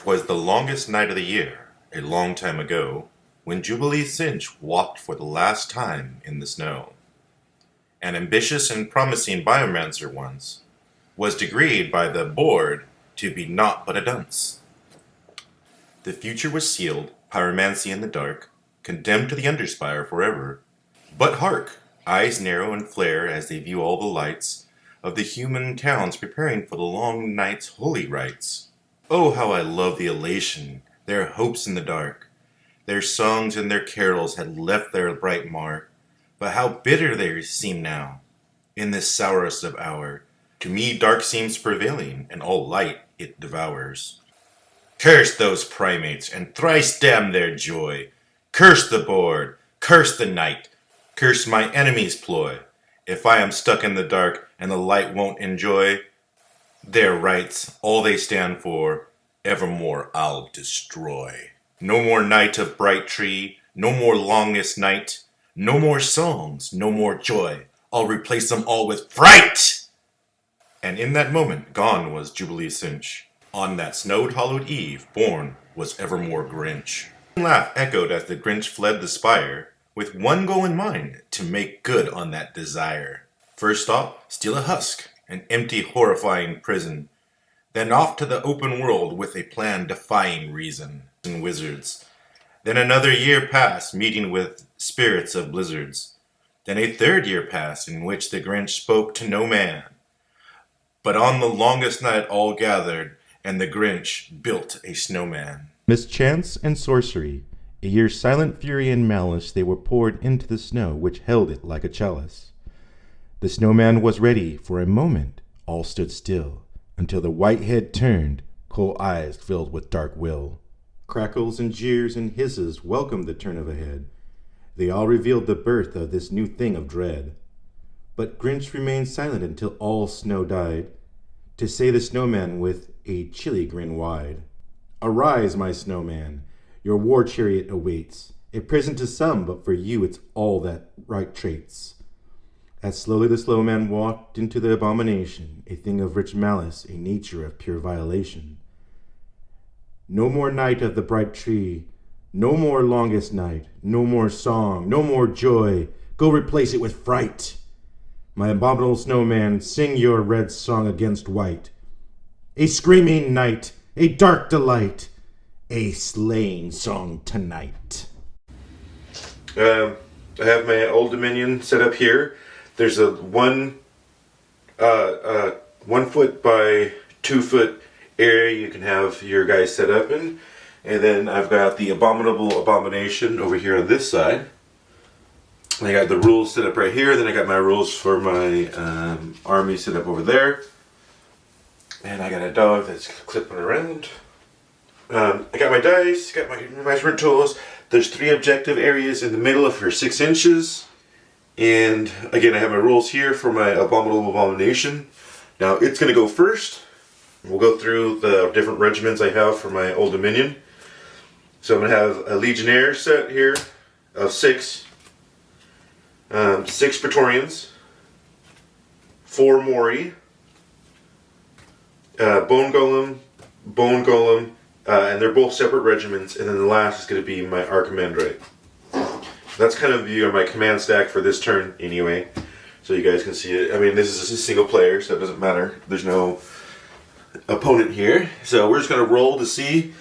'Twas the longest night of the year, a long time ago, when Jubilee Cinch walked for the last time in the snow. An ambitious and promising biomancer once was degreed by the board to be naught but a dunce. The future was sealed, pyromancy in the dark, condemned to the underspire forever. But hark! Eyes narrow and flare as they view all the lights of the human towns preparing for the long night's holy rites. Oh, how I love the elation, their hopes in the dark. Their songs and their carols had left their bright mark, but how bitter they seem now, in this sourest of hour. To me dark seems prevailing, and all light it devours. Curse those primates, and thrice damn their joy. Curse the board, curse the night, curse my enemy's ploy. If I am stuck in the dark, and the light won't enjoy their rights, all they stand for, evermore I'll destroy. No more night of bright tree, no more longest night, no more songs, no more joy. I'll replace them all with fright! And in that moment, gone was Jubilee Cinch. On that snowed-hollowed eve, born was evermore Grinch. A laugh echoed as the Grinch fled the spire, with one goal in mind, to make good on that desire. First stop, steal a husk, an empty, horrifying prison. Then off to the open world with a plan defying reason and wizards. Then another year passed, meeting with spirits of blizzards. Then a third year passed, in which the Grinch spoke to no man. But on the longest night all gathered, and the Grinch built a snowman. Mischance and sorcery, a year's silent fury and malice, they were poured into the snow, which held it like a chalice. The snowman was ready. For a moment all stood still, until the white head turned, cold eyes filled with dark will. Crackles and jeers and hisses welcomed the turn of a head. They all revealed the birth of this new thing of dread. But Grinch remained silent until all snow died, to say the snowman with a chilly grin wide, "Arise, my snowman, your war chariot awaits, a prison to some, but for you it's all that right traits." As slowly the slow man walked into the abomination, a thing of rich malice, a nature of pure violation. No more night of the bright tree, no more longest night, no more song, no more joy, go replace it with fright. My abominable snowman, sing your red song against white. A screaming night, a dark delight, a slaying song tonight. I have my Old Dominion set up here. There's a 1 foot by 2 foot area you can have your guys set up in. And then I've got the Abominable Abomination over here on this side. I got the rules set up right here. Then I got my rules for my army set up over there. And I got a dog that's clipping around. I got my dice, got my measurement tools. There's 3 objective areas in the middle of her 6 inches. And again, I have my rules here for my Abominable Abomination. Now it's going to go first. We'll go through the different regiments I have for my Old Dominion. So I'm going to have a Legionnaire set here of 6. 6 Praetorians, 4 Mori, Bone Golem, and they're both separate regiments, and then the last is going to be my Archimandrite. That's kind of my command stack for this turn anyway, so you guys can see it. I mean, this is a single player, so it doesn't matter. There's no opponent here, so we're just going to roll to see.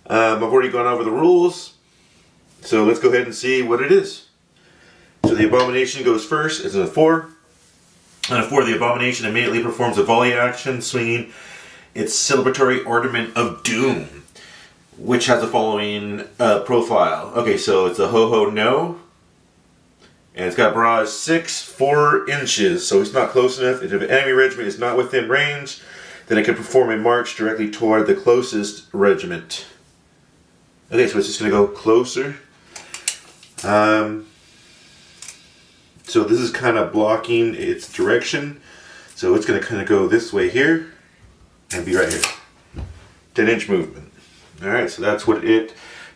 I've already gone over the rules, so let's go ahead and see what it is. So the Abomination goes first. It's a 4. On a 4, the Abomination immediately performs a volley action, swinging its celebratory ornament of doom, which has the following profile. Okay, so it's a ho-ho no, and it's got a barrage 4 inches, so it's not close enough. If an enemy regiment is not within range, then it can perform a march directly toward the closest regiment. Okay, so it's just going to go closer. So this is kind of blocking its direction. So it's going to kind of go this way here and be right here. 10-inch movement. Alright, so that's what the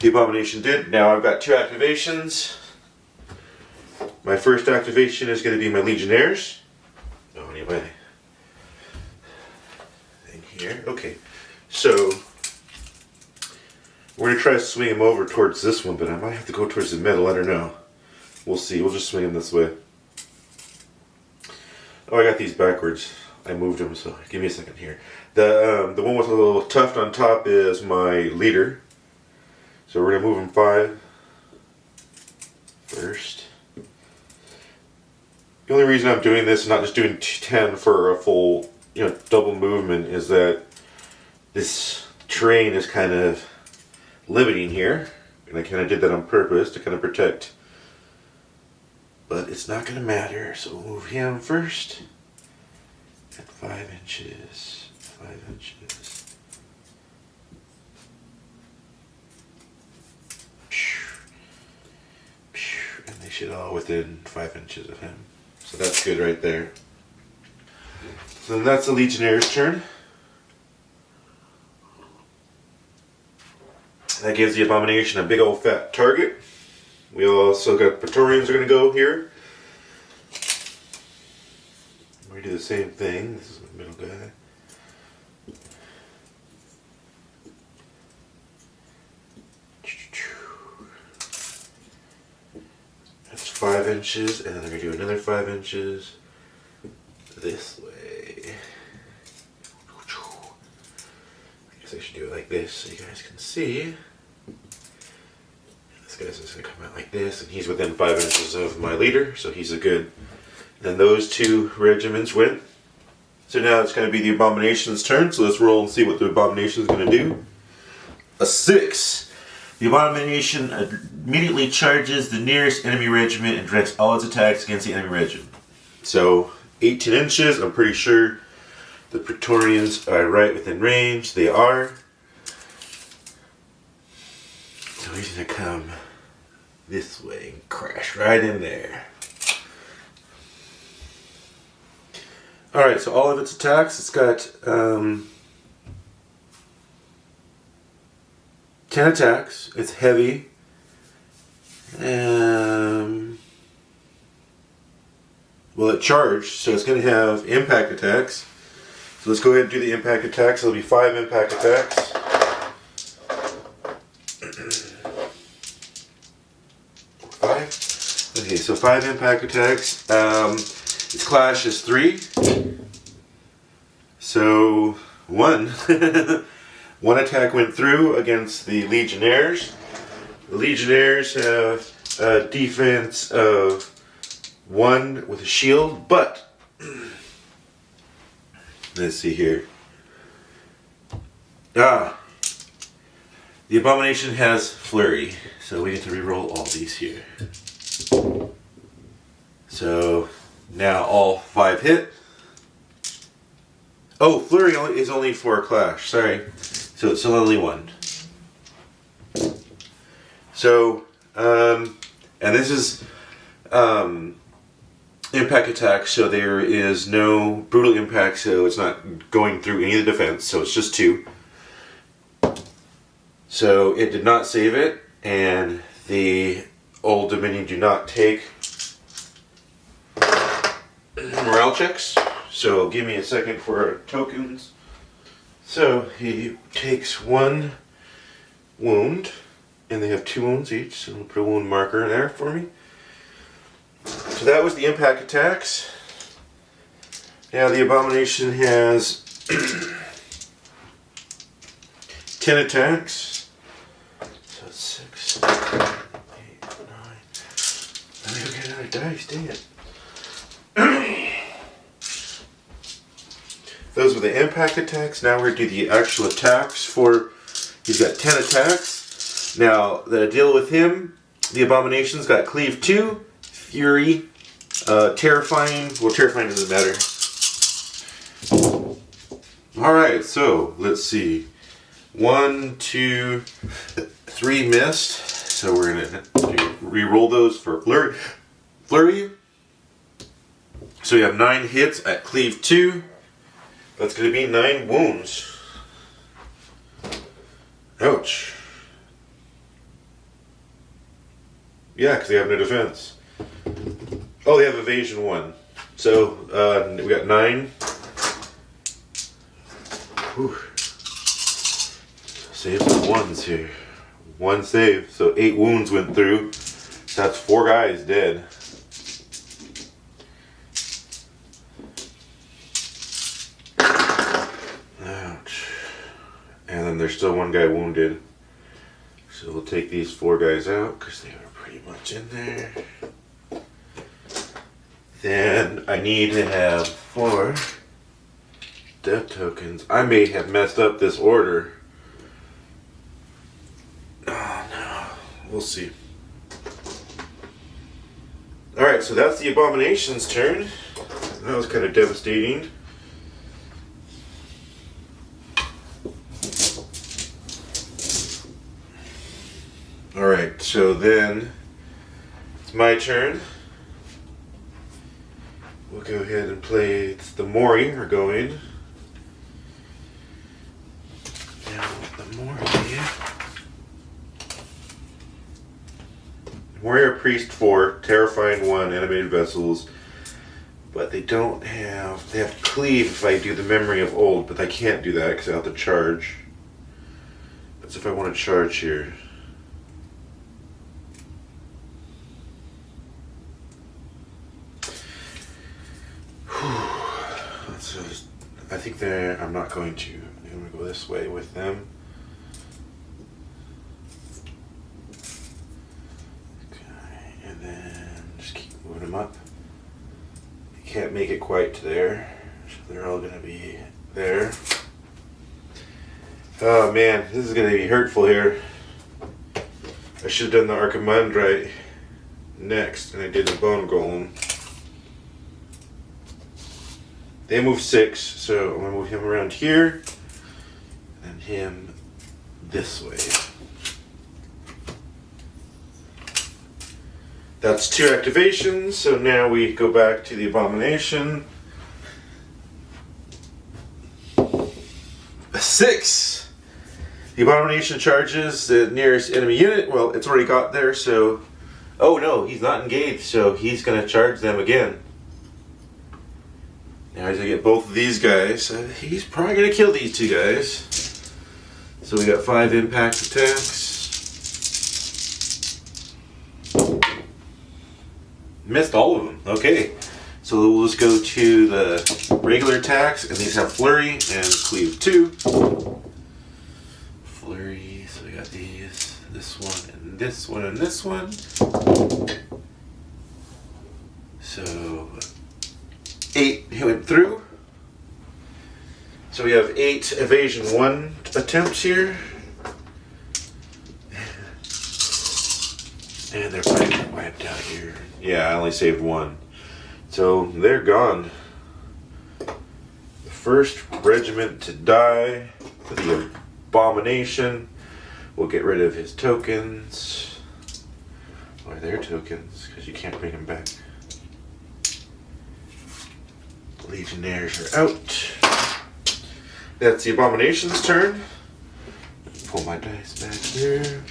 Abomination did. Now I've got 2 activations. My first activation is going to be my Legionnaires. Oh, anyway. In here. Okay. So We're going to try to swing him over towards this one, but I might have to go towards the middle. I don't know. We'll see. We'll just swing him this way. Oh, I got these backwards. I moved them, so give me a second here. The one with a little tuft on top is my leader. So we're going to move him 5 first. The only reason I'm doing this, not just doing 10 for a full, double movement, is that this terrain is kind of limiting here. And I kind of did that on purpose to kind of protect. But it's not going to matter, so we'll move him first. At 5 inches. 5 inches. And they should all within 5 inches of him. So that's good right there. So then that's the Legionnaire's turn. That gives the Abomination a big old fat target. We also got Praetorians are going to go here. We do the same thing. This is the middle guy. That's 5 inches, and then they're going to do another 5 inches this way. I guess I should do it like this so you guys can see. This guy's just going to come out like this, and he's within 5 inches of my leader, so he's a good. Then those 2 regiments went. So now it's going to be the Abomination's turn, so let's roll and see what the Abomination is going to do. A 6. The Abomination immediately charges the nearest enemy regiment and directs all its attacks against the enemy regiment. So 18 inches, I'm pretty sure the Praetorians are right within range. They are. So he's going to come this way and crash right in there. Alright, so all of its attacks, it's got 10 attacks. It's heavy. Well, it charged, so it's going to have impact attacks. So let's go ahead and do the impact attacks. There'll be 5 impact attacks. Okay, so 5 impact attacks. Its clash is 3. So 1. One attack went through against the Legionnaires. The Legionnaires have a defense of 1 with a shield, but let's see here. The Abomination has Flurry, so we get to reroll all these here. So now all 5 hit. Oh, Flurry is only for a clash, sorry. So it's still only 1. So, and this is impact attack, so there is no brutal impact, so it's not going through any of the defense, so it's just 2. So it did not save it, and the Old Dominion do not take morale checks. So give me a second for our tokens. So he takes 1 wound, and they have 2 wounds each, so I'm going to put a wound marker there for me. So that was the impact attacks. Now the Abomination has 10 attacks. So 6, 8, 9. Let me go get another dice, dang it. Those were the impact attacks. Now we're going to do the actual attacks for... He's got 10 attacks. Now, the deal with him, the Abomination's got Cleave 2, Fury, Terrifying. Well, Terrifying doesn't matter. Alright, so let's see. 1, 2, 3 missed. So we're going to re-roll those for Flurry. So you have 9 hits at Cleave 2. That's going to be 9 wounds. Ouch. Yeah, because they have no defense. Oh, they have evasion 1. So, we got 9. Whew. Save the 1s here. 1 save. So 8 wounds went through. So that's 4 guys dead. Ouch. And then there's still 1 guy wounded. So we'll take these 4 guys out because they were pretty much in there. Then I need to have 4 death tokens. I may have messed up this order. Oh no. We'll see. Alright, so that's the Abomination's turn. That was kind of devastating. Alright, so then it's my turn. We'll go ahead and play. It's the Mori are going. Now the Warrior Priest 4, Terrifying 1, Animated Vessels. But they don't have. They have Cleave if I do the Memory of Old, but I can't do that because I have to charge. That's if I want to charge here. So I think I'm not going to. I'm going to go this way with them. Okay, and then just keep moving them up. I can't make it quite to there, so they're all going to be there. Oh man, this is going to be hurtful here. I should have done the Archimandrite next, and I did the Bone Golem. They move 6, so I'm going to move him around here, and him this way. That's 2 activations, so now we go back to the Abomination. 6! The Abomination charges the nearest enemy unit. Well, it's already got there, so... Oh no, he's not engaged, so he's going to charge them again. Now he's going to get both of these guys. He's probably going to kill these 2 guys. So we got 5 impact attacks. Missed all of them. Okay. So we'll just go to the regular attacks. And these have Flurry and Cleave 2. Flurry. So we got these. This one and this one and this one. So... 8 went through. So we have 8 evasion 1 attempts here. And they're probably wiped out here. Yeah, I only saved 1. So they're gone. The first regiment to die for the Abomination. We'll get rid of his tokens. Or their tokens, because you can't bring them back. Legionnaires are out. That's the Abomination's turn. Pull my dice back here.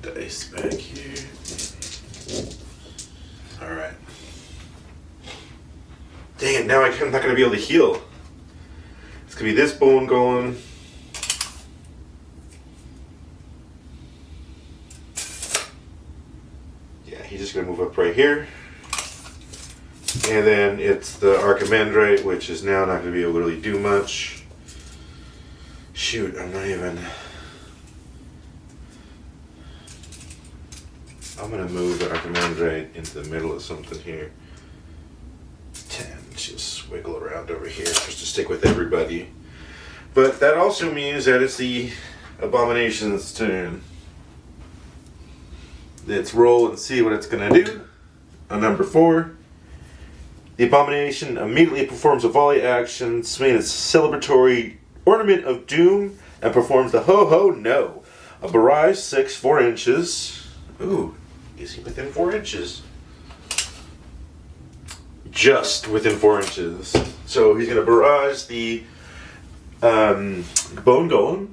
Dice back here. Alright. Dang it, now I'm not going to be able to heal. It's going to be this bone golem. He's just going to move up right here. And then it's the Archimandrite, which is now not going to be able to really do much. Shoot, I'm not even... I'm going to move the Archimandrite into the middle of something here. 10, just wiggle around over here just to stick with everybody. But that also means that it's the Abomination's turn. Let's roll and see what it's going to do. On number 4, the Abomination immediately performs a volley action, swinging its celebratory Ornament of Doom, and performs the Ho-Ho No. A barrage 6, 4 inches. Ooh, is he within 4 inches? Just within 4 inches. So he's going to barrage the Bone Golem.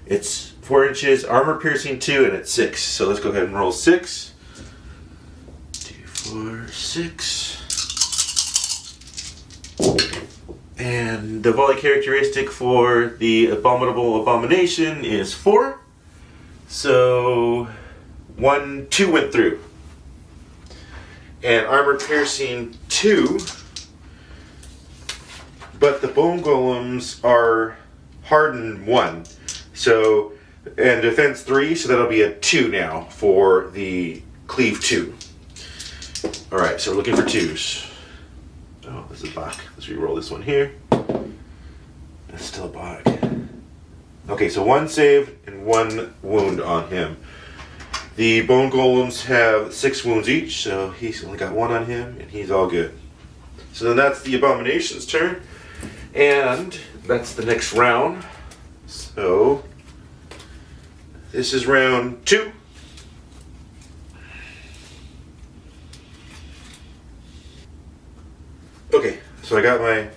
It's 4 inches, armor piercing 2, and it's 6. So let's go ahead and roll 6. 2, 4, 6. And the volley characteristic for the Abominable Abomination is 4. So 2 went through. And armor piercing 2. But the bone golems are hardened 1. So, and defense 3, so that'll be a 2 now for the cleave 2. Alright, so we're looking for 2s. Oh, this is back. Let's re-roll this one here. It's still a back. Okay, so 1 save and 1 wound on him. The bone golems have 6 wounds each, so he's only got 1 on him, and he's all good. So then that's the Abomination's turn, and that's the next round. So this is round 2. Okay, so I got my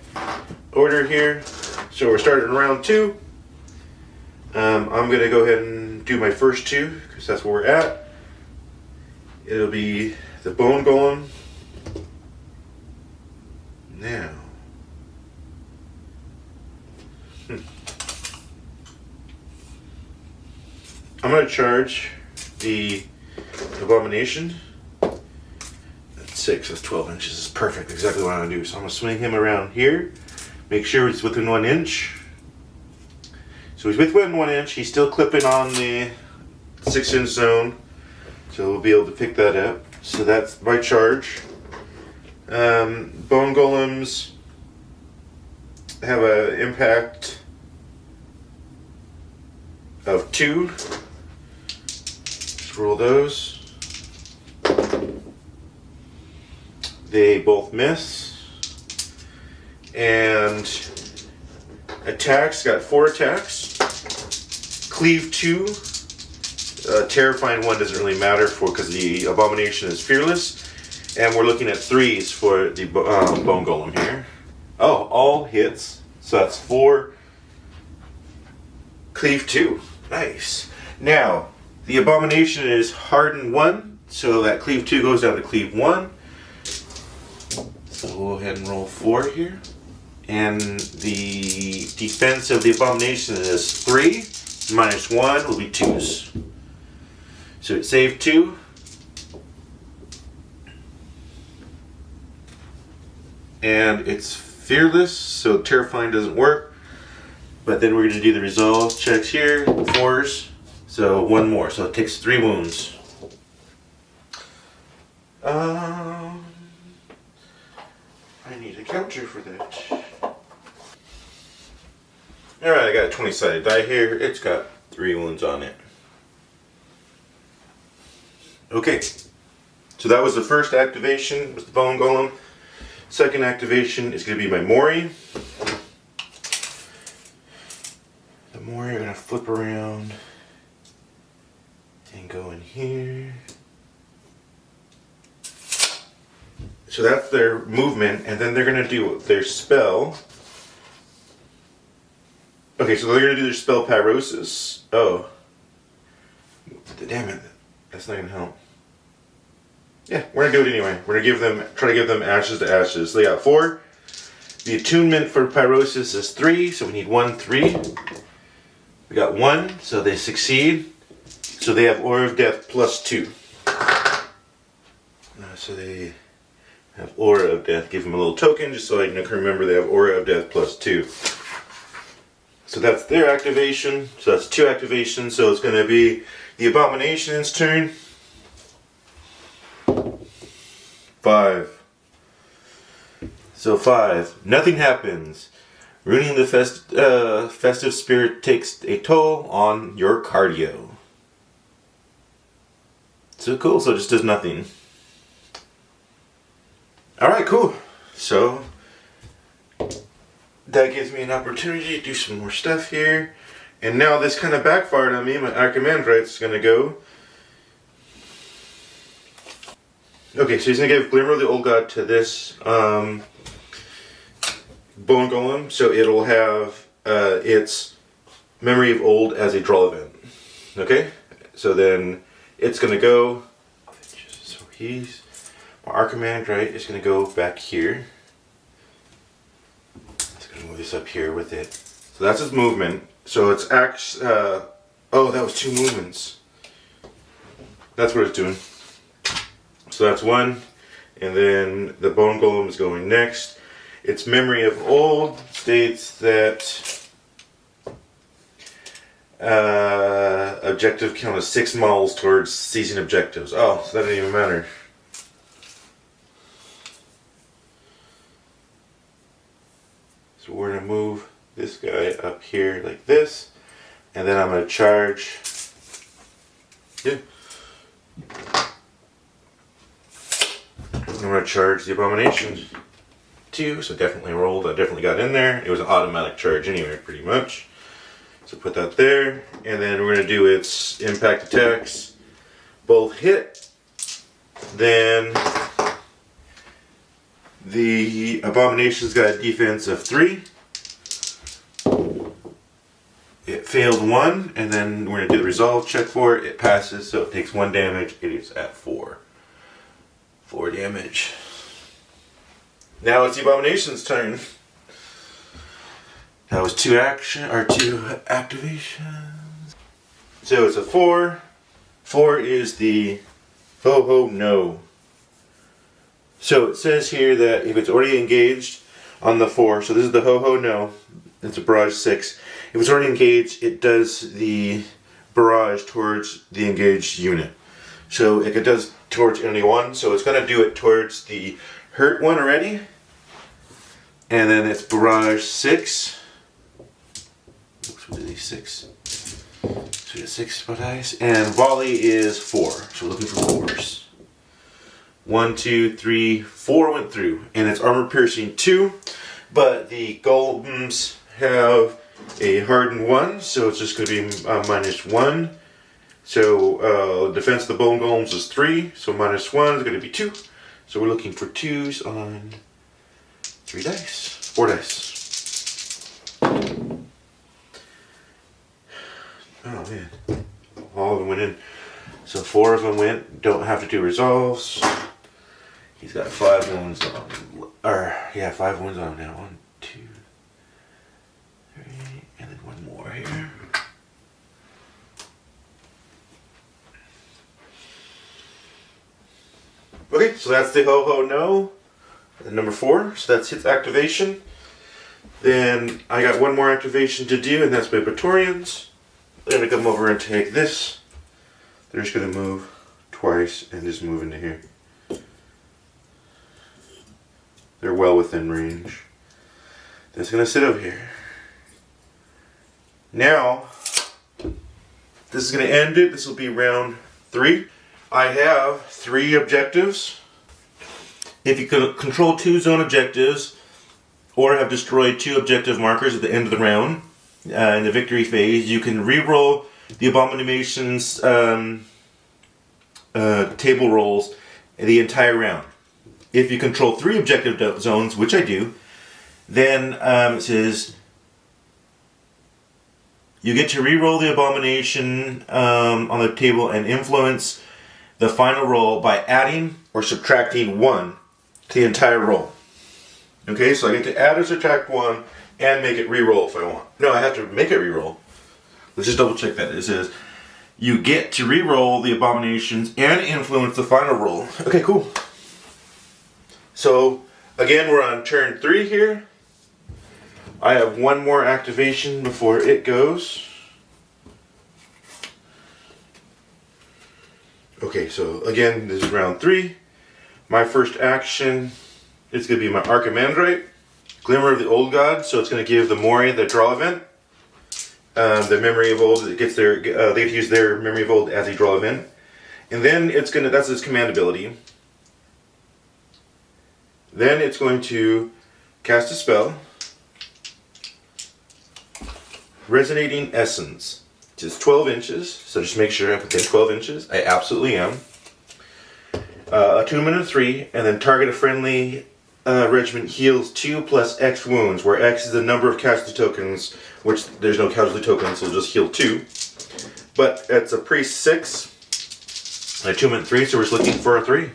order here. So we're starting round 2. I'm going to go ahead and do my first 2 because that's where we're at. It'll be the bone golem. Now. I'm going to charge the Abomination. That's 6, that's 12 inches. This is perfect, exactly what I'm going to do. So I'm going to swing him around here. Make sure he's within 1 inch. So he's within 1 inch. He's still clipping on the 6-inch zone. So we'll be able to pick that up. So that's my charge. Bone golems have an impact of 2. Let's roll those. They both miss. And attacks, got 4 attacks. Cleave 2. Terrifying 1 doesn't really matter because the Abomination is fearless. And we're looking at 3s for the bone golem here. Oh, all hits. So that's 4. Cleave 2. Nice. Now, the Abomination is hardened 1. So that cleave 2 goes down to cleave 1. So we'll go ahead and roll 4 here. And the defense of the Abomination is 3. Minus 1 will be 2s. So it saved 2. And it's fearless, so terrifying doesn't work. But then we're going to do the resolve checks here, 4s. So 1 more, so it takes 3 wounds. I need a counter for that. Alright, I got a 20-sided die here. It's got 3 wounds on it. Okay, so that was the first activation, was the bone golem. Second activation is going to be my Mori. The Mori are going to flip around and go in here. So that's their movement, and then they're going to do their spell. Okay, so they're going to do their spell Pyrosis. Oh. Damn it. That's not going to help. Yeah, we're going to do it anyway. We're going to try to give them ashes to ashes. So they got 4. The attunement for Pyrosis is 3, so we need 1, 3. We got 1, so they succeed. So they have Aura of Death plus 2. So they have Aura of Death. Give them a little token just so I can remember they have Aura of Death plus 2. So that's their activation. So that's 2 activations. So it's going to be the Abomination's turn. 5. So 5. Nothing happens. Ruining the festive spirit takes a toll on your cardio. So cool. So it just does nothing. Alright, cool. So that gives me an opportunity to do some more stuff here. And now this kind of backfired on me. My Archimandrite's going to go. Okay, so he's going to give Glimmer of the Old God to this Bone Golem. So it'll have its Memory of Old as a draw event. Okay? So then it's going to go. So my Archimandrite is going to go back here. It's going to this up here with it. So that's his movement. So it's oh, that was 2 movements. That's what it's doing. So that's 1. And then the bone golem is going next. Its memory of old states that objective count is 6 models towards seizing objectives. Oh, so that didn't even matter. So we're going to move this guy up here like this. And then I'm going to charge. Yeah. I'm going to charge the Abomination 2. So definitely rolled. I definitely got in there. It was an automatic charge anyway, pretty much. So put that there. And then we're going to do its impact attacks. Both hit. Then the Abomination's got a defense of 3. It failed 1, and then we're going to do the resolve check for it. It passes, so it takes 1 damage. It is at 4. 4 damage. Now it's the Abomination's turn. That was 2 activations. So it's a 4. 4 is the Ho Ho No. So it says here that if it's already engaged on the 4, so this is the Ho Ho No. It's a barrage 6. If it's already engaged, it does the barrage towards the engaged unit. So if it does towards enemy 1, so it's going to do it towards the hurt one already. And then it's barrage 6. Oops, what are these 6? So we got 6 spot dice. And volley is 4. So we're looking for 4s. 1, 2, 3, 4 went through. And it's armor piercing 2. But the golems have a hardened 1, so it's just going to be -1. So defense of the bone golems is 3, so -1 is going to be 2. So we're looking for 2s on 3 dice, 4 dice. Oh man, all of them went in. So 4 of them went. Don't have to do resolves. He's got 5 wounds on. 5 wounds on now. 1, 2, 3, and then 1 more here. Okay, so that's the Ho Ho No, number 4. So that's its activation. Then I got 1 more activation to do, and that's my Praetorians. They're gonna come over and take this. They're just gonna move twice and just move into here. They're well within range. They're just gonna sit over here. Now, this is gonna end it. This will be round 3. I have 3 objectives. If you could control 2 zone objectives, or have destroyed 2 objective markers at the end of the round, in the victory phase, you can re-roll the Abominations table rolls the entire round. If you control 3 objective zones, which I do, then it says you get to re-roll the Abomination on the table and influence the final roll by adding or subtracting 1 to the entire roll. Okay, so I get to add or subtract 1 and make it re-roll if I want. No, I have to make it re-roll. Let's just double check that. It says you get to re-roll the Abominations and influence the final roll. Okay, cool. So again, we're on turn 3 here. I have 1 more activation before it goes. Okay, so again, this is round 3. My first action is going to be my Archimandrite, Glimmer of the Old God. So it's going to give the Mori the draw event. The memory of old, it gets their, they get to use their memory of old as a draw event. And then it's going to, that's its command ability. Then it's going to cast a spell. Resonating Essence. Just 12 inches, so just make sure I'm within 12 inches. I absolutely am. Attunement of 3, and then target a friendly regiment heals 2 plus X wounds, where X is the number of casualty tokens, which there's no casualty tokens, so we'll just heal 2. But it's a priest 6, attunement 3, so we're just looking for a 3.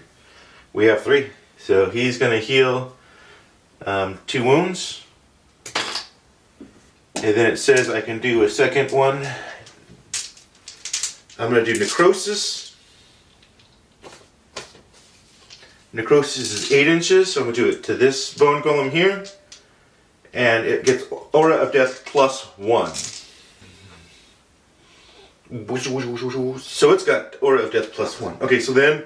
We have 3. So he's going to heal 2 wounds. And then it says I can do a second one. I'm going to do Necrosis. Necrosis is 8 inches, so I'm going to do it to this bone golem here. And it gets Aura of Death +1. So it's got Aura of Death +1. Okay, so then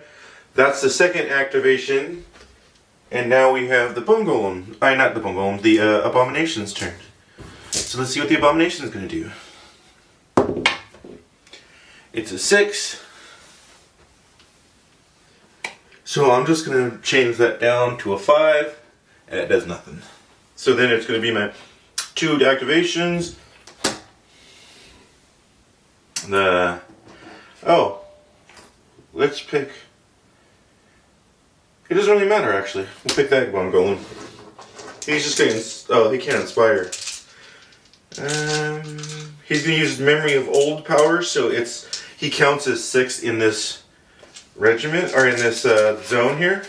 that's the second activation. And now we have the bone golem. Not the bone golem, the Abomination's turn. So let's see what the Abomination is going to do. It's a 6. So I'm just going to change that down to a 5. And it does nothing. So then it's going to be my 2 activations. Let's pick. It doesn't really matter actually. We'll pick that bone golem. He's just getting. Oh, he can't inspire. He's going to use Memory of Old power, so he counts as 6 in this regiment or in this zone here.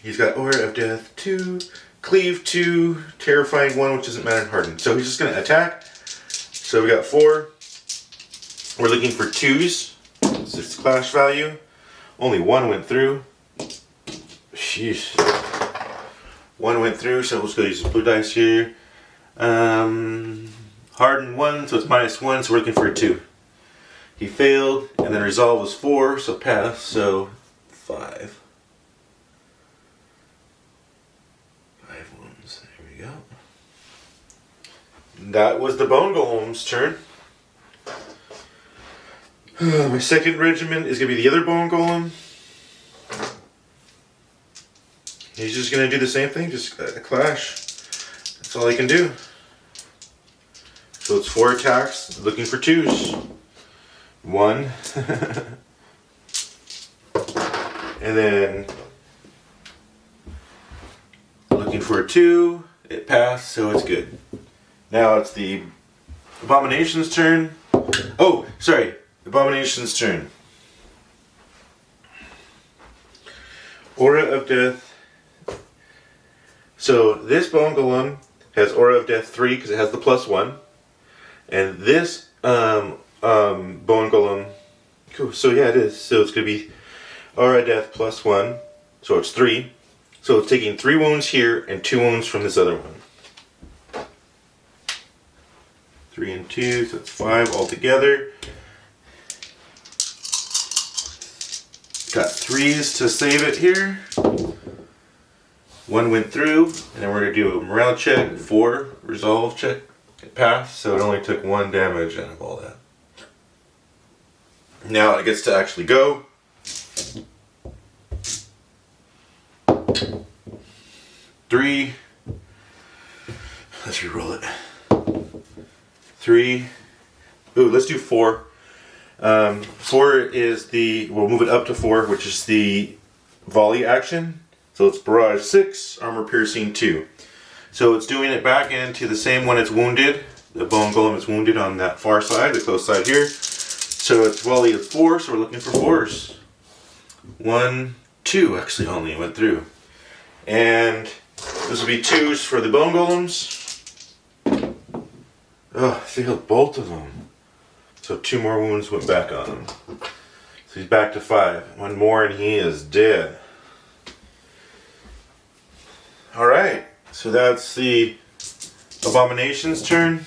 He's got Aura of Death 2, Cleave 2, Terrifying 1, which doesn't matter, and Harden. So he's just going to attack. So we got 4. We're looking for 2s. It's its clash value. Only 1 went through. Sheesh. 1 went through, so let's go use the blue dice here. Harden 1, so it's -1, so we're looking for a 2. He failed, and then resolve was 4, so pass, so 5. 5 wounds, there we go. That was the bone golem's turn. My second regiment is going to be the other bone golem. He's just going to do the same thing, just a clash. That's all he can do. So it's 4 attacks, looking for 2s. 1. And then looking for a 2. It passed, so it's good. Now it's the Abomination's turn. Oh, sorry. Abomination's turn. Aura of Death. So this bone golem has Aura of Death 3 because it has the +1, and this bone golem. Cool. So yeah, it is. So it's gonna be Aura of Death +1. So it's 3. So it's taking 3 wounds here and 2 wounds from this other one. 3 and 2, so it's 5 altogether. Got 3s to save it here. 1 went through, and then we're going to do a morale check, 4, resolve check. It passed, so it only took 1 damage out of all that. Now it gets to actually go. 3. Let's re-roll it. 3. Ooh, let's do 4. 4 is we'll move it up to 4, which is the volley action. So it's barrage 6, armor piercing 2. So it's doing it back into the same one it's wounded. The bone golem is wounded on that far side, the close side here. So its volley is 4, so we're looking for 4s. 1, 2 actually only went through. And this will be 2s for the bone golems. Oh, I failed both of them. So 2 more wounds went back on him. So he's back to 5. 1 more and he is dead. Alright, so that's the Abomination's turn.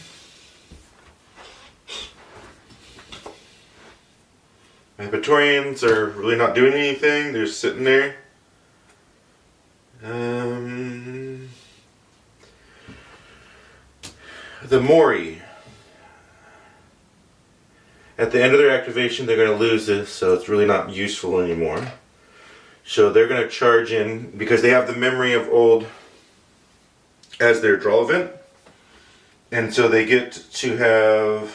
My Praetorians are really not doing anything. They're sitting there. The Mori. At the end of their activation, they're going to lose this, so it's really not useful anymore. So they're going to charge in, because they have the Memory of Old as their draw event. And so they get to have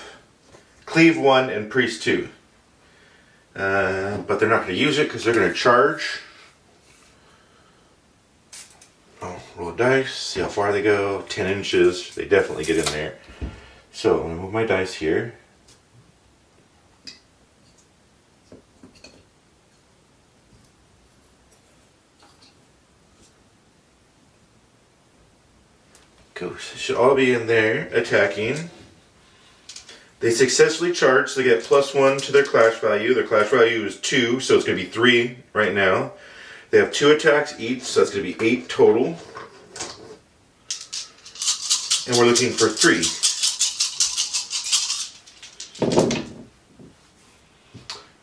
Cleave 1 and Priest 2. But they're not going to use it because they're going to charge. Oh, roll a dice, see how far they go. 10 inches, they definitely get in there. So I'm going to move my dice here. Cool. Should all be in there attacking. They successfully charge, so they get +1 to their clash value. Their clash value is 2, so it's going to be 3 right now. They have 2 attacks each, so that's going to be 8 total. And we're looking for 3.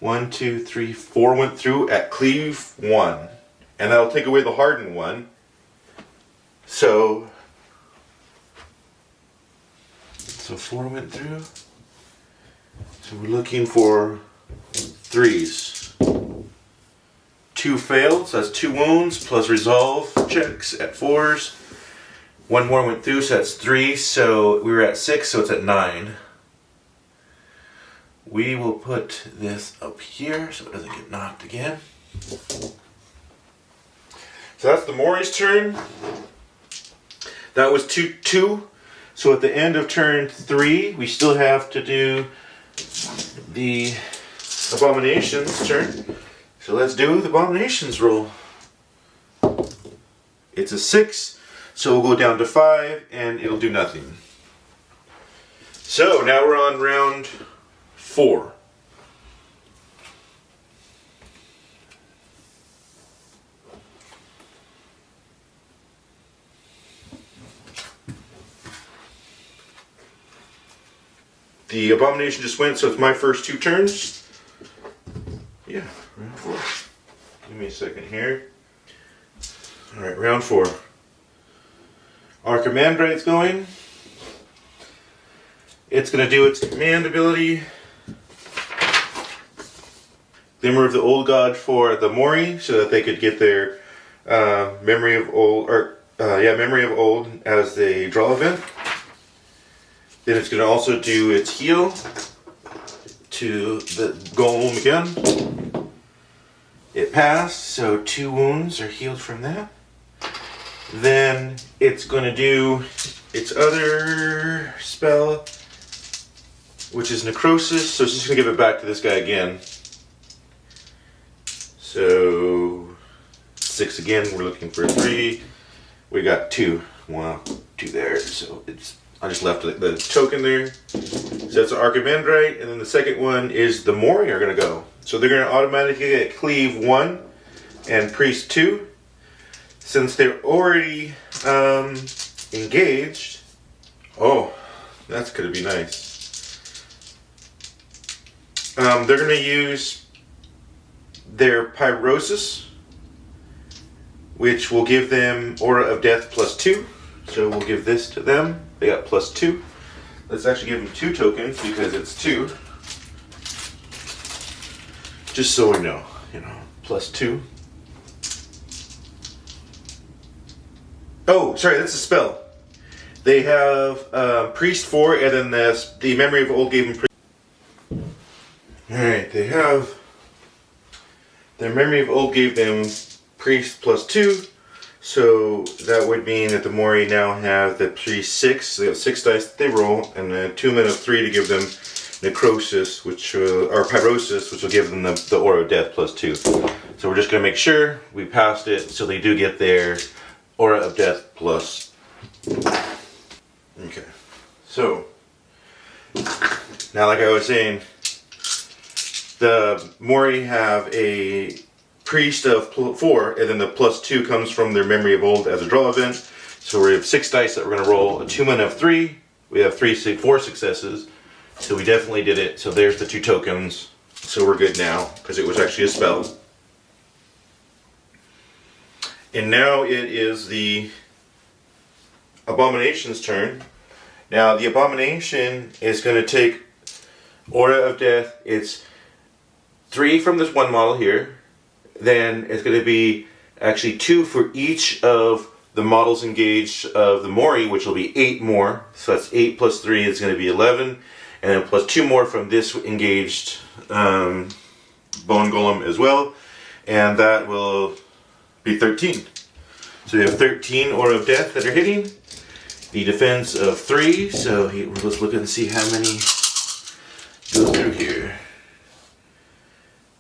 1, 2, 3, 4 went through at cleave 1. And that'll take away the hardened one. So 4 went through. So we're looking for 3s. 2 failed, so that's 2 wounds plus resolve checks at 4s. 1 more went through, so that's 3. So we were at 6, so it's at 9. We will put this up here so it doesn't get knocked again. So that's the Mori's turn. That was 2-2. So at the end of turn 3, we still have to do the Abominations turn. So let's do the Abominations roll. It's a 6, so we'll go down to 5 and it'll do nothing. So now we're on round 4. The Abomination just went, so it's my first 2 turns. Yeah, round 4. Give me a second here. Alright, round 4. Our command right's going. It's going to do its command ability. Glimmer of the Old God for the Mori, so that they could get their Memory of Old, Memory of Old as the draw event. Then it's going to also do its heal to the golem again. It passed, so 2 wounds are healed from that. Then it's going to do its other spell, which is Necrosis, so it's just going to give it back to this guy again. So 6 again, we're looking for 3. We got 2. 1, 2 there, so it's... I just left the token there. So that's the Archimandrite, and then the second one is the Mori are going to go. So they're going to automatically get Cleave 1 and Priest 2. Since they're already engaged, oh, that's going to be nice. They're going to use their Pyrosis, which will give them Aura of Death +2. So we'll give this to them. They got +2. Let's actually give them 2 tokens because it's 2. Just so we know, +2. Oh, sorry, that's a spell. They have Priest 4, and then the Memory of Old gave them Priest. Alright, they have... Their Memory of Old gave them Priest +2. So that would mean that the Mori now have the Priest 6. So they have 6 dice that they roll, and then 2 men of 3 to give them Necrosis, or Pyrosis, which will give them the Aura of Death +2. So we're just going to make sure we passed it, so they do get their Aura of Death +. Okay. So, now like I was saying, the Mori have a Priest of 4, and then the +2 comes from their Memory of Old as a draw event. So we have 6 dice that we're going to roll. A 2 men of 3. We have 4 successes. So we definitely did it. So there's the 2 tokens. So we're good now, because it was actually a spell. And now it is the Abomination's turn. Now the Abomination is going to take Aura of Death. It's 3 from this one model here. Then it's going to be actually 2 for each of the models engaged of the Mori, which will be 8 more. So that's 8 plus 3 is going to be 11. And then plus 2 more from this engaged Bone Golem as well. And that will be 13. So we have 13 Aura of Death that are hitting. The defense of 3. So let's look and see how many go through here.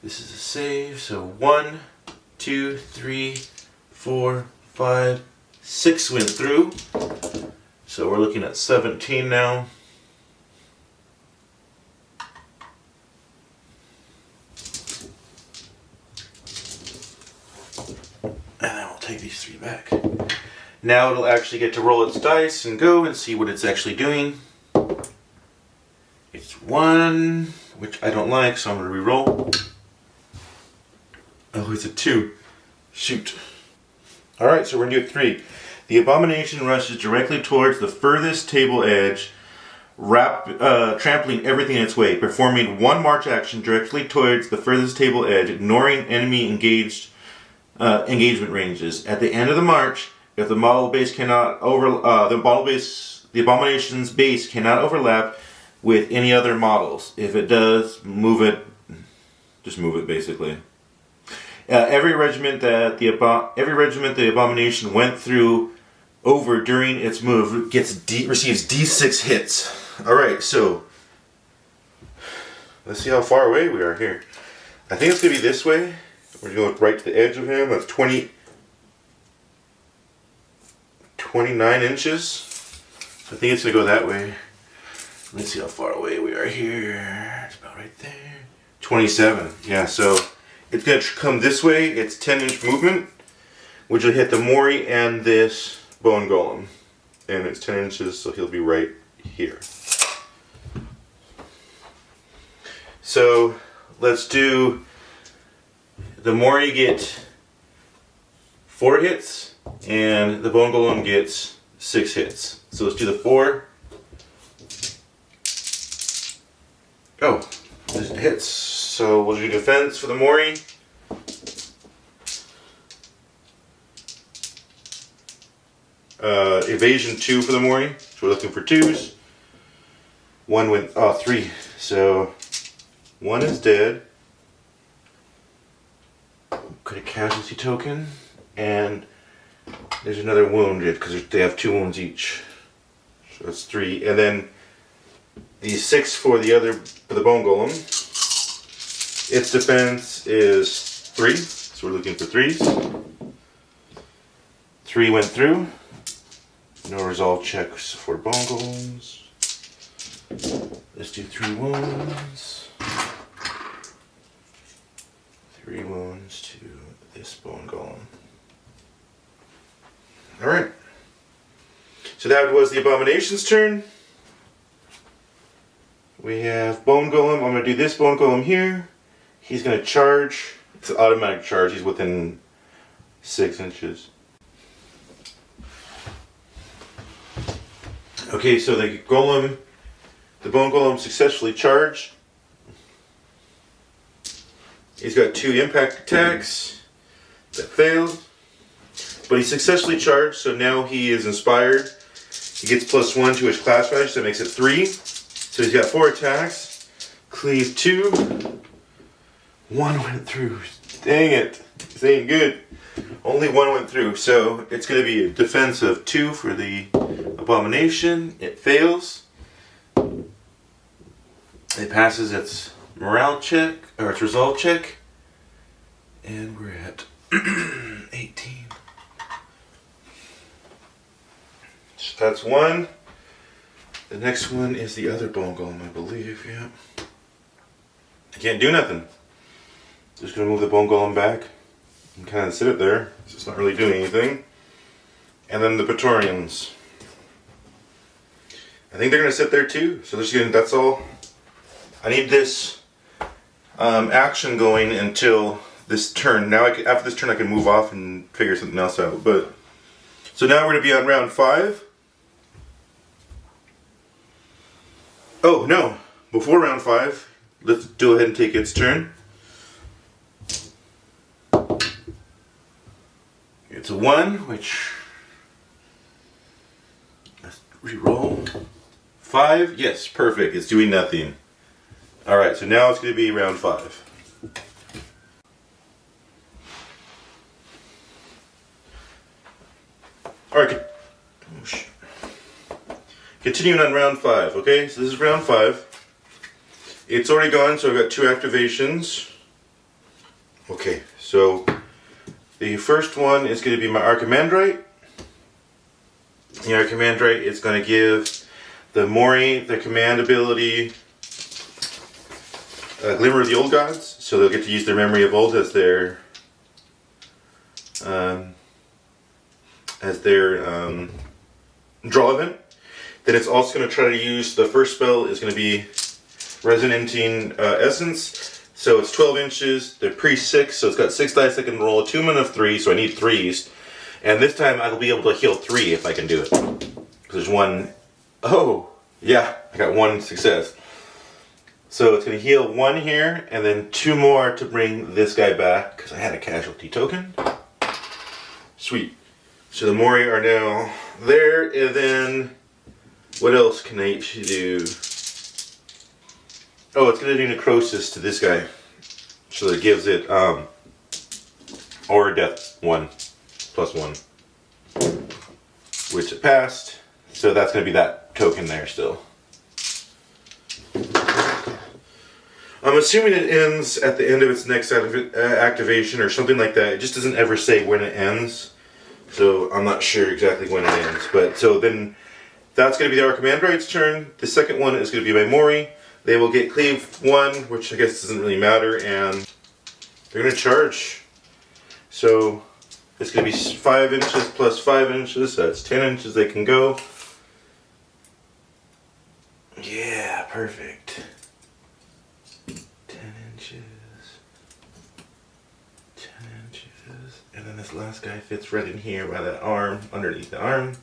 This is a save, so 1, 2, 3, 4, 5, 6 went through. So we're looking at 17 now. And then we'll take these 3 back. Now it'll actually get to roll its dice and go and see what it's actually doing. It's 1, which I don't like, so I'm going to re-roll. Oh, it's a 2. Shoot. Alright, so we're going to do 3. The Abomination rushes directly towards the furthest table edge, trampling everything in its way, performing 1 march action directly towards the furthest table edge, ignoring enemy engagement ranges. At the end of the march, if the model base cannot the Abomination's base cannot overlap with any other models. If it does, move it. Just move it, basically. Every regiment the Abomination went through over during its move receives D6 hits. All right, so let's see how far away we are here. I think it's gonna be this way. We're going right to the edge of him. That's 29 inches. So I think it's gonna go that way. Let's see how far away we are here. It's about right there. 27. Yeah, so it's going to come this way. It's 10-inch movement, which will hit the Mori and this bone golem. And it's 10 inches, so he'll be right here. So let's do the Mori get 4 hits, and the bone golem gets 6 hits. So let's do the 4. Oh, this hits. So we'll do defense for the Mori. Evasion 2 for the Mori. So we're looking for 2s. 1 went, 3. So 1 is dead. Get a casualty token. And there's another wounded because they have 2 wounds each. So that's 3. And then the 6 for the bone golem. Its defense is 3, so we're looking for 3s. 3 went through. No resolve checks for bone golems. Let's do 3 wounds. 3 wounds to this bone golem. Alright. So that was the Abomination's turn. We have bone golem. I'm going to do this bone golem here. He's going to charge. It's an automatic charge. He's within 6 inches. Okay, so the bone golem successfully charged. He's got 2 impact attacks that failed. But he successfully charged, so now he is inspired. He gets +1 to his class value, so that makes it 3. So he's got 4 attacks. Cleave 2. 1 went through. Dang it. This ain't good. Only 1 went through. So it's going to be a defense of 2 for the Abomination. It fails. It passes its morale check, or its resolve check. And we're at 18. So that's 1. The next one is the other bone golem, I believe, yeah. I can't do nothing. Just gonna move the bone golem back and kind of sit it there. So it's not really doing anything. And then the Praetorians. I think they're gonna sit there too. So they're just gonna, that's all. I need this action going until this turn. Now after this turn I can move off and figure something else out. But so now we're gonna be on round 5. Oh, no. Before round 5, let's go ahead and take its turn. It's a 1, which... Let's re-roll. 5? Yes, perfect. It's doing nothing. Alright, so now it's going to be round 5. Alright. Oh, shit. Continuing on round 5, okay? So this is round 5. It's already gone, so I've got 2 activations. Okay, so the first one is going to be my Archimandrite. Our command right is going to give the Mori the command ability Glimmer of the Old Gods, so they'll get to use their Memory of Old as their draw event. Then it's also going to try to use, the first spell is going to be Resonating Essence. So it's 12 inches, they're pre-6, so it's got 6 dice I can roll, a 2 of 3, so I need 3s. And this time I will be able to heal 3 if I can do it. Because there's one, oh, yeah, I got 1 success. So it's going to heal 1 here, and then 2 more to bring this guy back, because I had a casualty token. Sweet. So the Mori are now there, and then what else can I do? Oh, it's going to do Necrosis to this guy. So it gives it Aura Death 1, +1. Which it passed. So that's going to be that token there still. I'm assuming it ends at the end of its next activation or something like that. It just doesn't ever say when it ends. So I'm not sure exactly when it ends. But so then that's going to be our command right's turn. The second one is going to be my Mori. They will get cleave 1, which I guess doesn't really matter, and they're going to charge. So it's going to be 5 inches plus 5 inches, so that's 10 inches they can go. Yeah, perfect. 10 inches. 10 inches. And then this last guy fits right in here by that arm, underneath the arm.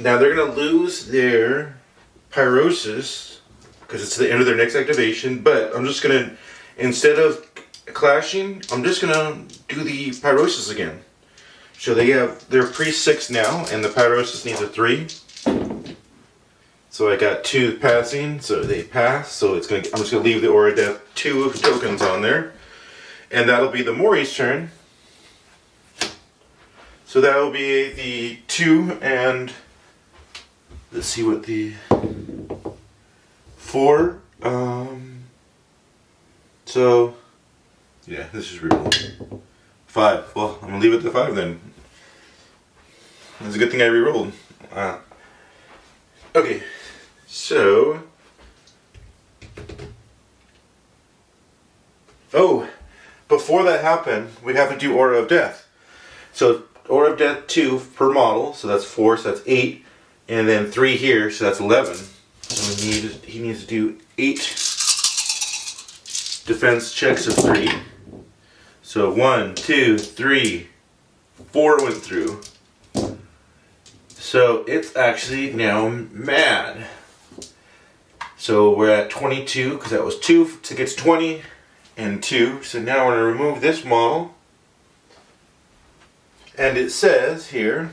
Now they're going to lose their Pyrosis, because it's the end of their next activation, but I'm just going to, instead of clashing, I'm just going to do the Pyrosis again. So they have, they're pre-6 now, and the Pyrosis needs a 3. So I got 2 passing, so they pass, so it's going to, I'm just going to leave the Aura Death 2 tokens on there. And that'll be the Mori's turn. So that'll be the 2 and, let's see what the 4, so, yeah, this is real. 5, well, I'm gonna leave it to 5 then. It's a good thing I re-rolled. Okay, so, oh, before that happened, we have to do Aura of Death. So, Aura of Death 2 per model, so that's 4, so that's 8, and then 3 here, so that's 11. So he needs to do 8 defense checks of 3. So 1, 2, 3, 4 went through. So it's actually now mad. So we're at 22 because that was 2, so it gets 20 and 2. So now we're going to remove this model. And it says here,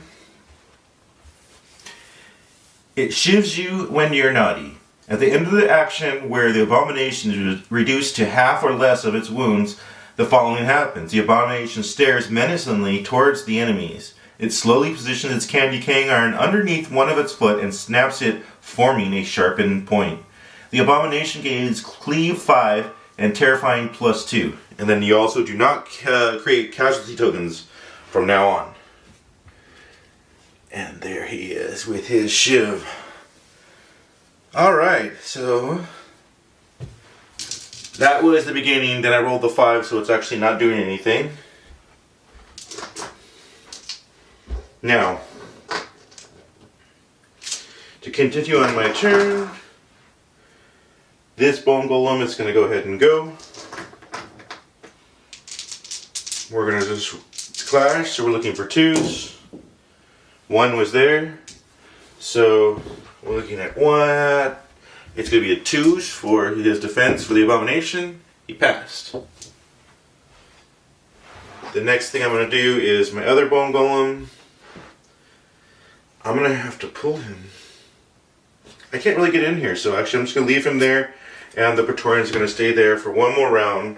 it shivs you when you're naughty. At the end of the action where the Abomination is reduced to half or less of its wounds, the following happens. The Abomination stares menacingly towards the enemies. It slowly positions its candy cane iron underneath one of its foot and snaps it, forming a sharpened point. The Abomination gains Cleave 5 and Terrifying +2. And then you also do not create casualty tokens from now on. And there he is with his shiv. Alright, so that was the beginning. Then I rolled the 5, so it's actually not doing anything. Now, to continue on my turn, this Bone Golem is going to go ahead and go. We're going to just clash, so we're looking for 2s. 1 was there, so we're looking at what? It's going to be a 2s for his defense for the Abomination. He passed. The next thing I'm going to do is my other Bone Golem. I'm going to have to pull him. I can't really get in here, so actually I'm just going to leave him there, and the Praetorian's going to stay there for one more round.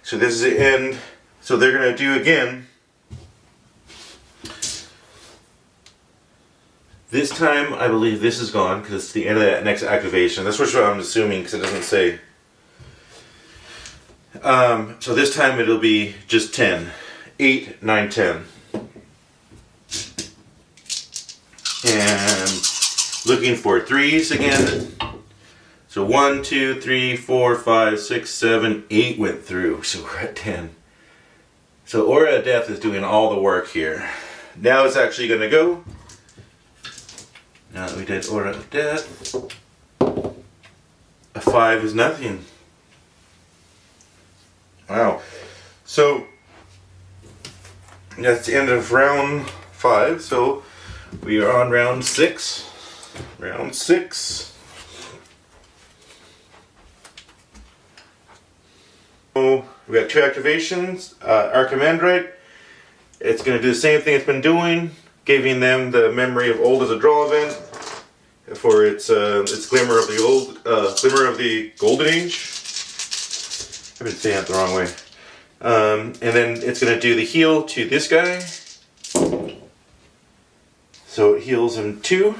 So this is the end. So they're going to do again. This time, I believe this is gone because it's the end of that next activation. That's what I'm assuming because it doesn't say. So this time it'll be just 10. 8, 9, 10. And looking for 3s again. So 1, 2, 3, 4, 5, 6, 7, 8 went through. So we're at 10. So Aura of Death is doing all the work here. Now it's actually going to go. Now that we did Aura of Death, a 5 is nothing. Wow. So that's the end of round 5. So we are on round 6. Round 6. So we got 2 activations. Archimandrite. It's going to do the same thing it's been doing, giving them the memory of old as a draw event for its glimmer of the golden age. I've been saying it the wrong way. And then it's going to do the heal to this guy. So it heals him 2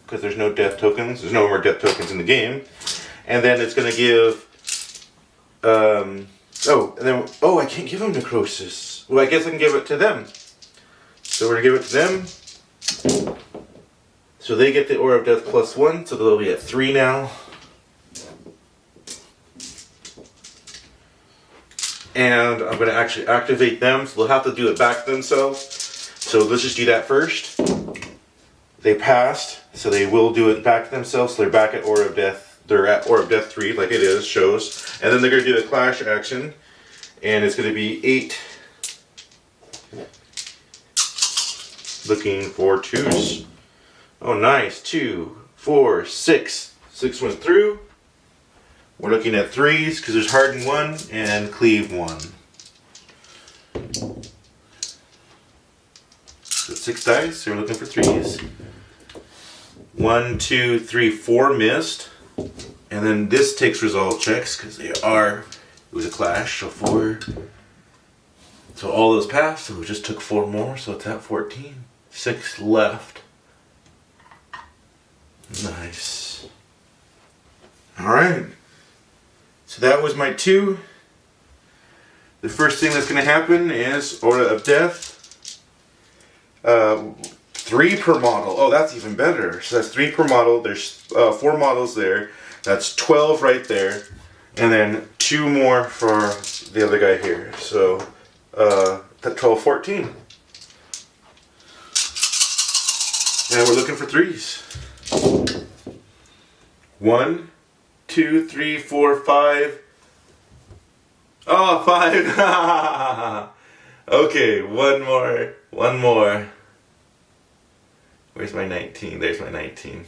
because there's no death tokens. There's no more death tokens in the game. And then it's going to give. I can't give him necrosis. Well, I guess I can give it to them. So we're going to give it to them. So they get the Aura of Death +1, so they'll be at 3 now. And I'm going to actually activate them, so they'll have to do it back themselves. So let's just do that first. They passed, so they will do it back to themselves, so they're back at Aura of Death. They're at Aura of Death 3, like it is, shows. And then they're going to do the Clash action, and it's going to be 8. Looking for 2s. Oh, nice. 2, 4, 6. 6 went through. We're looking at 3s because there's Harden 1 and Cleave 1. So 6 dice, so we're looking for 3s. 1, 2, 3, 4 missed. And then this takes resolve checks because it was a clash, so 4. So all those passed, so we just took 4 more, so it's at 14. 6 left. Nice. Alright. So that was my 2. The first thing that's going to happen is Aura of Death. 3 per model. Oh, that's even better. So that's 3 per model. There's 4 models there. That's 12 right there. And then 2 more for the other guy here. So that 12, 14. And we're looking for 3s. 1, 2, 3, 4, 5. Oh, 5. Okay, one more. Where's my 19? There's my 19.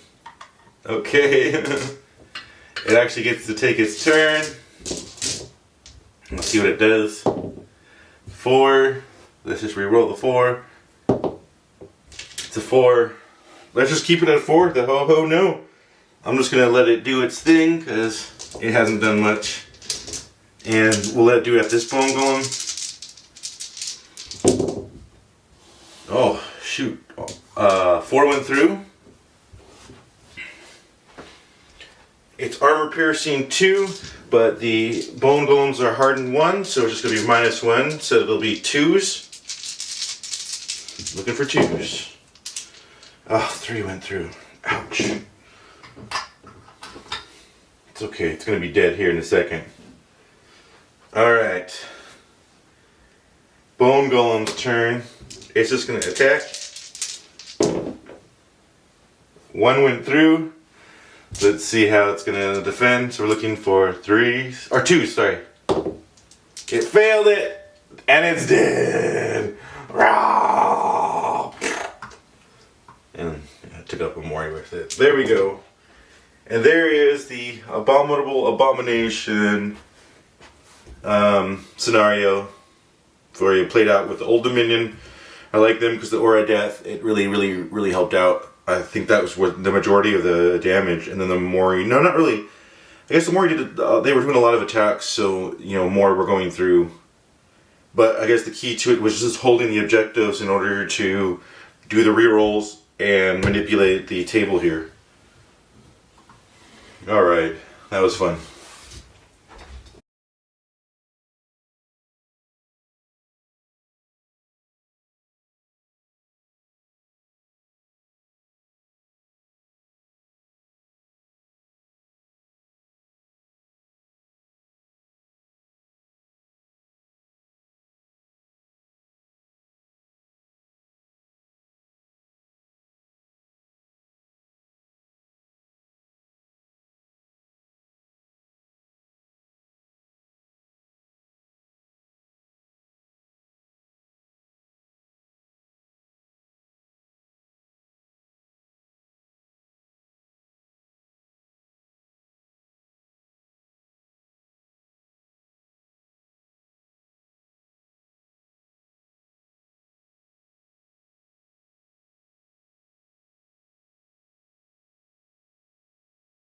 Okay. It actually gets to take its turn. Let's see what it does. 4. Let's just re-roll the 4. It's a 4. Let's just keep it at 4. The ho-ho, no. I'm just going to let it do its thing because it hasn't done much. And we'll let it do it at this bone golem. Oh, shoot. 4 went through. It's armor piercing 2, but the bone golems are hardened 1, so it's just going to be -1, so it'll be 2s. Looking for 2s. Oh, 3 went through. Ouch. It's okay, it's going to be dead here in a second. Alright. Bone golem's turn. It's just going to attack. 1 went through. Let's see how it's going to defend. So we're looking for 3s, or 2s, sorry. It failed it, and it's dead. And I took up a Mori with it. There we go. And there is the Abominable Abomination scenario where you played out with the Old Dominion. I like them because the Aura of Death, it really helped out. I think that was what the majority of the damage, and then the Mori. No, not really. I guess the Mori did. They were doing a lot of attacks, so more were going through. But I guess the key to it was just holding the objectives in order to do the rerolls and manipulate the table here. All right, that was fun.